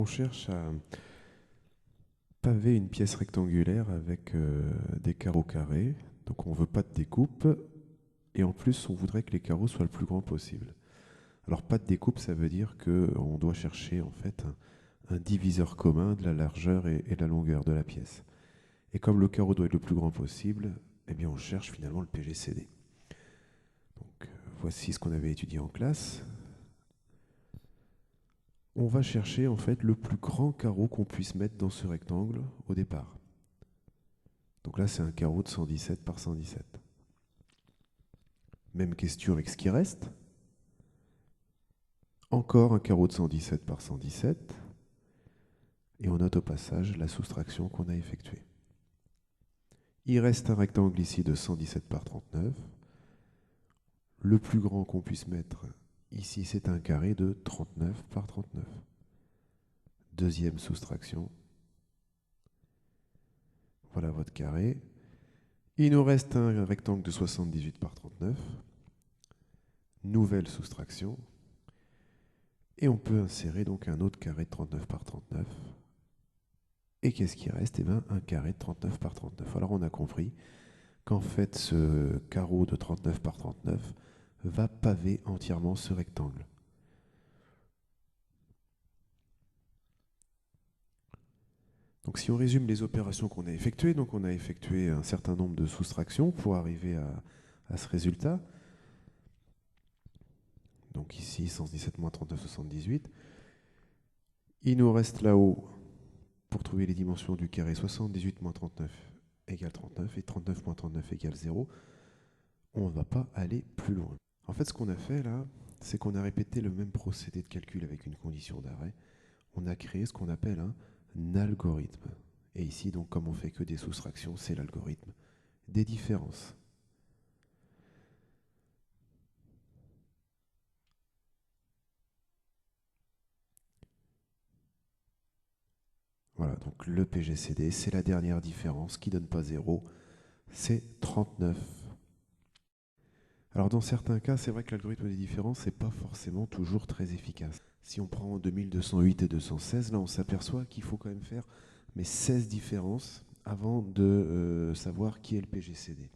On cherche à paver une pièce rectangulaire avec des carreaux carrés. Donc on ne veut pas de découpe. Et en plus, on voudrait que les carreaux soient le plus grand possible. Alors pas de découpe, ça veut dire qu'on doit chercher en fait un diviseur commun de la largeur et de la longueur de la pièce. Et comme le carreau doit être le plus grand possible, eh bien on cherche finalement le PGCD. Donc voici ce qu'on avait étudié en classe. On va chercher en fait le plus grand carreau qu'on puisse mettre dans ce rectangle au départ. Donc là, c'est un carreau de 117 par 117. Même question avec ce qui reste. Encore un carreau de 117 par 117. Et on note au passage la soustraction qu'on a effectuée. Il reste un rectangle ici de 117 par 39. Le plus grand qu'on puisse mettre ici, c'est un carré de 39 par 39. Deuxième soustraction. Voilà votre carré. Il nous reste un rectangle de 78 par 39. Nouvelle soustraction. Et on peut insérer donc un autre carré de 39 par 39. Et qu'est-ce qui reste? Eh bien, un carré de 39 par 39. Alors on a compris qu'en fait, ce carreau de 39 par 39 va paver entièrement ce rectangle. Donc si on résume les opérations qu'on a effectuées, donc on a effectué un certain nombre de soustractions pour arriver à ce résultat. Donc ici, 117 moins 39, 78. Il nous reste là-haut, pour trouver les dimensions du carré, 78 moins 39 égale 39 et 39 moins 39 égale 0. On ne va pas aller plus loin. En fait, ce qu'on a fait là, c'est qu'on a répété le même procédé de calcul avec une condition d'arrêt. On a créé ce qu'on appelle un algorithme. Et ici, donc, comme on fait que des soustractions, c'est l'algorithme des différences. Voilà, donc le PGCD, c'est la dernière différence qui ne donne pas 0, c'est 39. Alors dans certains cas, c'est vrai que l'algorithme des différences n'est pas forcément toujours très efficace. Si on prend 2208 et 216, là on s'aperçoit qu'il faut quand même faire 16 différences avant de savoir qui est le PGCD.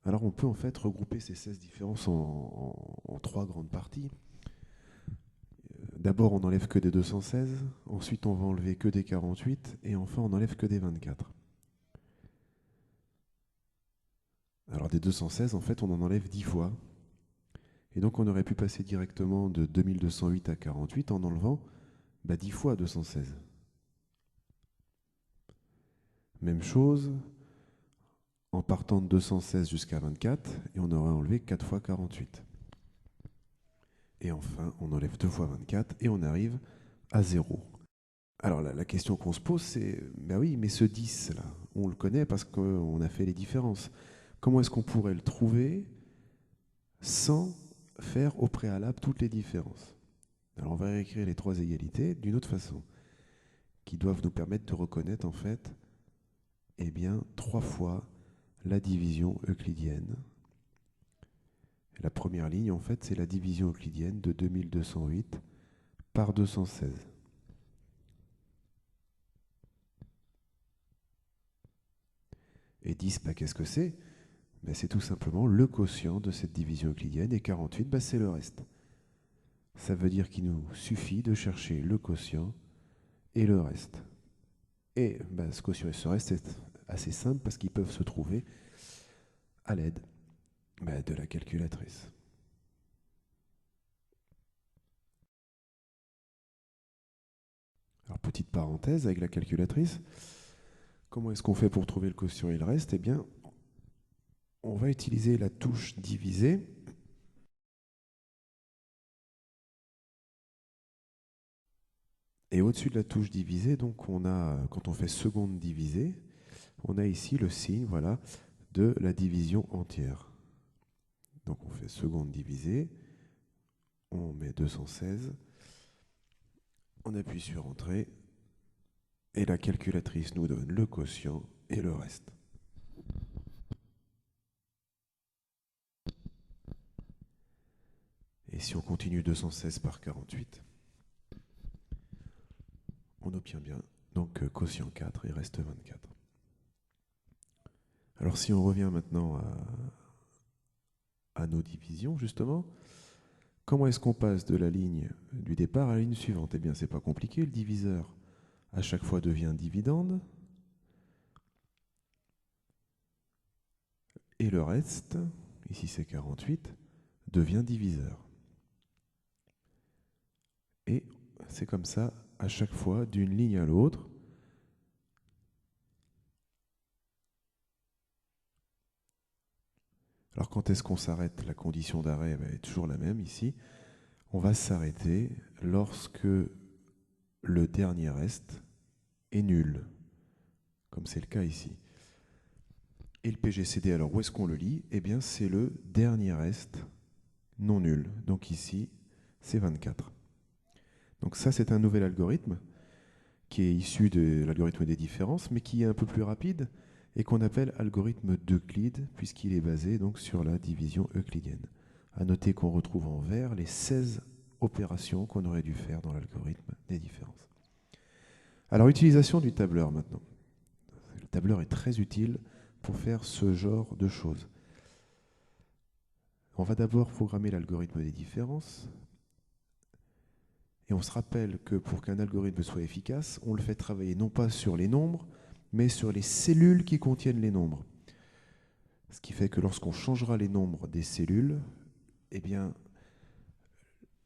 Alors on peut en fait regrouper ces 16 différences en trois grandes parties. D'abord on n'enlève que des 216, ensuite on va enlever que des 48, et enfin on n'enlève que des 24. Alors des 216, en fait on en enlève 10 fois. Et donc on aurait pu passer directement de 2208 à 48 en enlevant 10 fois 216. Même chose en partant de 216 jusqu'à 24, et on aurait enlevé 4 fois 48. Et enfin, on enlève 2 fois 24 et on arrive à 0. Alors la question qu'on se pose, c'est, oui, mais ce 10 là, on le connaît parce qu'on a fait les différences. Comment est-ce qu'on pourrait le trouver sans faire au préalable toutes les différences? Alors on va réécrire les trois égalités d'une autre façon, qui doivent nous permettre de reconnaître en fait, trois fois la division euclidienne. La première ligne, en fait, c'est la division euclidienne de 2208 par 216. Et 10, qu'est-ce que c'est? C'est tout simplement le quotient de cette division euclidienne, et 48, c'est le reste. Ça veut dire qu'il nous suffit de chercher le quotient et le reste. Et ce quotient et ce reste, c'est assez simple parce qu'ils peuvent se trouver à l'aide de la calculatrice. Alors, petite parenthèse avec la calculatrice, comment est-ce qu'on fait pour trouver le quotient et le reste? On va utiliser la touche diviser. Et au-dessus de la touche diviser, donc quand on fait seconde divisée, on a ici le signe, voilà, de la division entière. Donc on fait seconde divisée, on met 216, on appuie sur Entrée, et la calculatrice nous donne le quotient et le reste. Et si on continue 216 par 48, on obtient bien donc quotient 4, il reste 24. Alors si on revient maintenant à nos divisions, justement, comment est-ce qu'on passe de la ligne du départ à la ligne suivante? Eh bien, c'est pas compliqué, le diviseur à chaque fois devient dividende, et le reste, ici c'est 48, devient diviseur. Et c'est comme ça, à chaque fois, d'une ligne à l'autre. Alors quand est-ce qu'on s'arrête? La condition d'arrêt est toujours la même ici. On va s'arrêter lorsque le dernier reste est nul, comme c'est le cas ici. Et le PGCD, alors où est-ce qu'on le lit? Eh bien c'est le dernier reste non nul. Donc ici, c'est 24. Donc ça, c'est un nouvel algorithme qui est issu de l'algorithme des différences, mais qui est un peu plus rapide et qu'on appelle algorithme d'Euclide, puisqu'il est basé donc sur la division euclidienne. À noter qu'on retrouve en vert les 16 opérations qu'on aurait dû faire dans l'algorithme des différences. Alors, utilisation du tableur maintenant. Le tableur est très utile pour faire ce genre de choses. On va d'abord programmer l'algorithme des différences. Et on se rappelle que pour qu'un algorithme soit efficace, on le fait travailler non pas sur les nombres, mais sur les cellules qui contiennent les nombres. Ce qui fait que lorsqu'on changera les nombres des cellules, eh bien,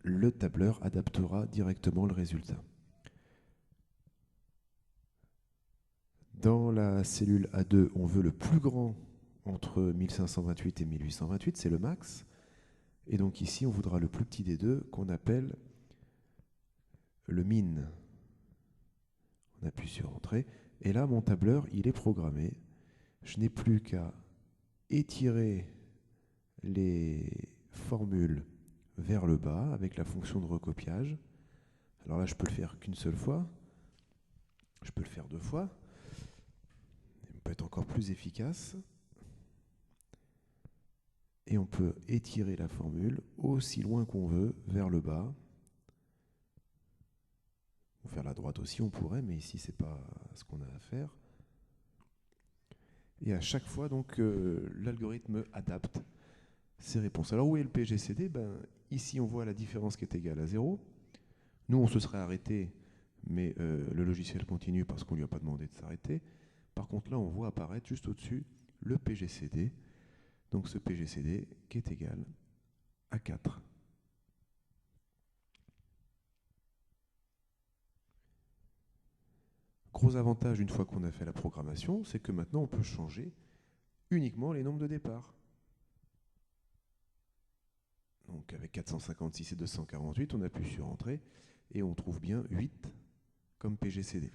le tableur adaptera directement le résultat. Dans la cellule A2, on veut le plus grand entre 1528 et 1828, c'est le max. Et donc ici, on voudra le plus petit des deux, qu'on appelle le min. On appuie sur Entrée. Et là, mon tableur, il est programmé. Je n'ai plus qu'à étirer les formules vers le bas avec la fonction de recopiage. Alors là, je peux le faire qu'une seule fois. Je peux le faire 2 fois. On peut être encore plus efficace. Et on peut étirer la formule aussi loin qu'on veut vers le bas. Ou vers la droite aussi, on pourrait, mais ici, ce n'est pas ce qu'on a à faire. Et à chaque fois, donc, l'algorithme adapte ses réponses. Alors, où est le PGCD? Ici, on voit la différence qui est égale à 0. Nous, on se serait arrêté, mais le logiciel continue parce qu'on ne lui a pas demandé de s'arrêter. Par contre, là, on voit apparaître juste au-dessus le PGCD. Donc, ce PGCD qui est égal à 4. Gros avantage, une fois qu'on a fait la programmation, c'est que maintenant, on peut changer uniquement les nombres de départ. Donc, avec 456 et 248, on appuie sur Entrée et on trouve bien 8 comme PGCD.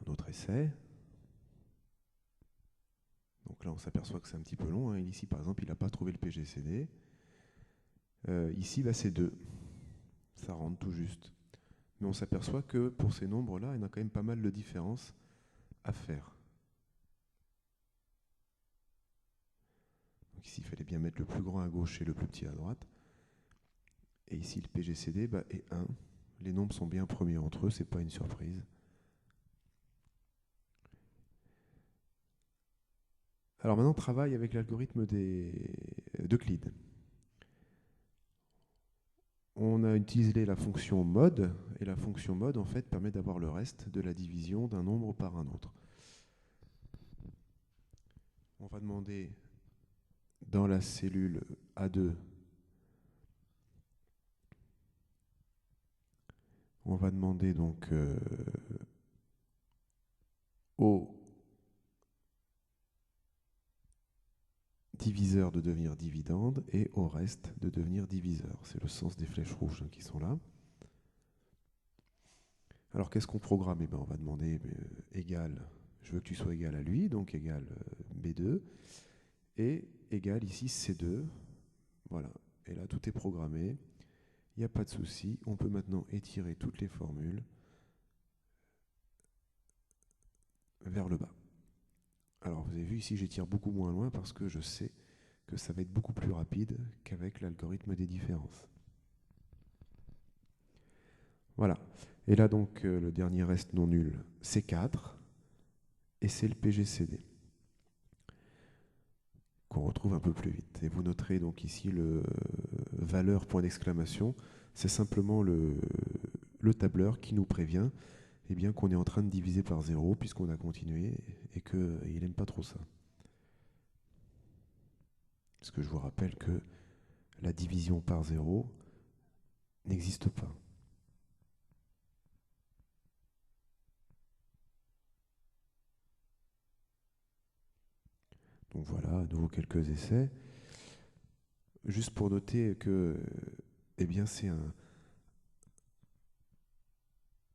Un autre essai. Donc là, on s'aperçoit que c'est un petit peu long. Ici, par exemple, il n'a pas trouvé le PGCD. Ici, c'est 2. Ça rentre tout juste. Mais on s'aperçoit que pour ces nombres-là, il y en a quand même pas mal de différences à faire. Donc ici, il fallait bien mettre le plus grand à gauche et le plus petit à droite. Et ici, le PGCD est 1. Les nombres sont bien premiers entre eux, ce n'est pas une surprise. Alors maintenant, on travaille avec l'algorithme d'Euclide. On a utilisé la fonction mode, et la fonction mode, en fait, permet d'avoir le reste de la division d'un nombre par un autre. On va demander dans la cellule A2, on va demander donc au diviseur de devenir dividende et au reste de devenir diviseur. C'est le sens des flèches rouges qui sont là. Alors qu'est-ce qu'on programme? On va demander égal, je veux que tu sois égal à lui, donc égal B2, et égal ici C2. Voilà, et là tout est programmé, il n'y a pas de souci. On peut maintenant étirer toutes les formules vers le bas. Alors vous avez vu ici, j'étire beaucoup moins loin parce que je sais que ça va être beaucoup plus rapide qu'avec l'algorithme des différences. Voilà. Et là, donc, le dernier reste non nul, c'est 4, et c'est le PGCD, qu'on retrouve un peu plus vite. Et vous noterez donc ici le valeur point d'exclamation, c'est simplement le tableur qui nous prévient eh bien, qu'on est en train de diviser par 0 puisqu'on a continué et qu'il n'aime pas trop ça. Parce que je vous rappelle que la division par 0 n'existe pas. Donc voilà, à nouveau quelques essais. Juste pour noter que eh bien, c'est un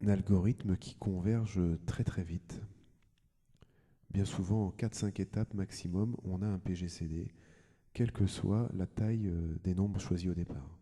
algorithme qui converge très très vite. Bien souvent, en 4-5 étapes maximum, on a un PGCD, quelle que soit la taille des nombres choisis au départ.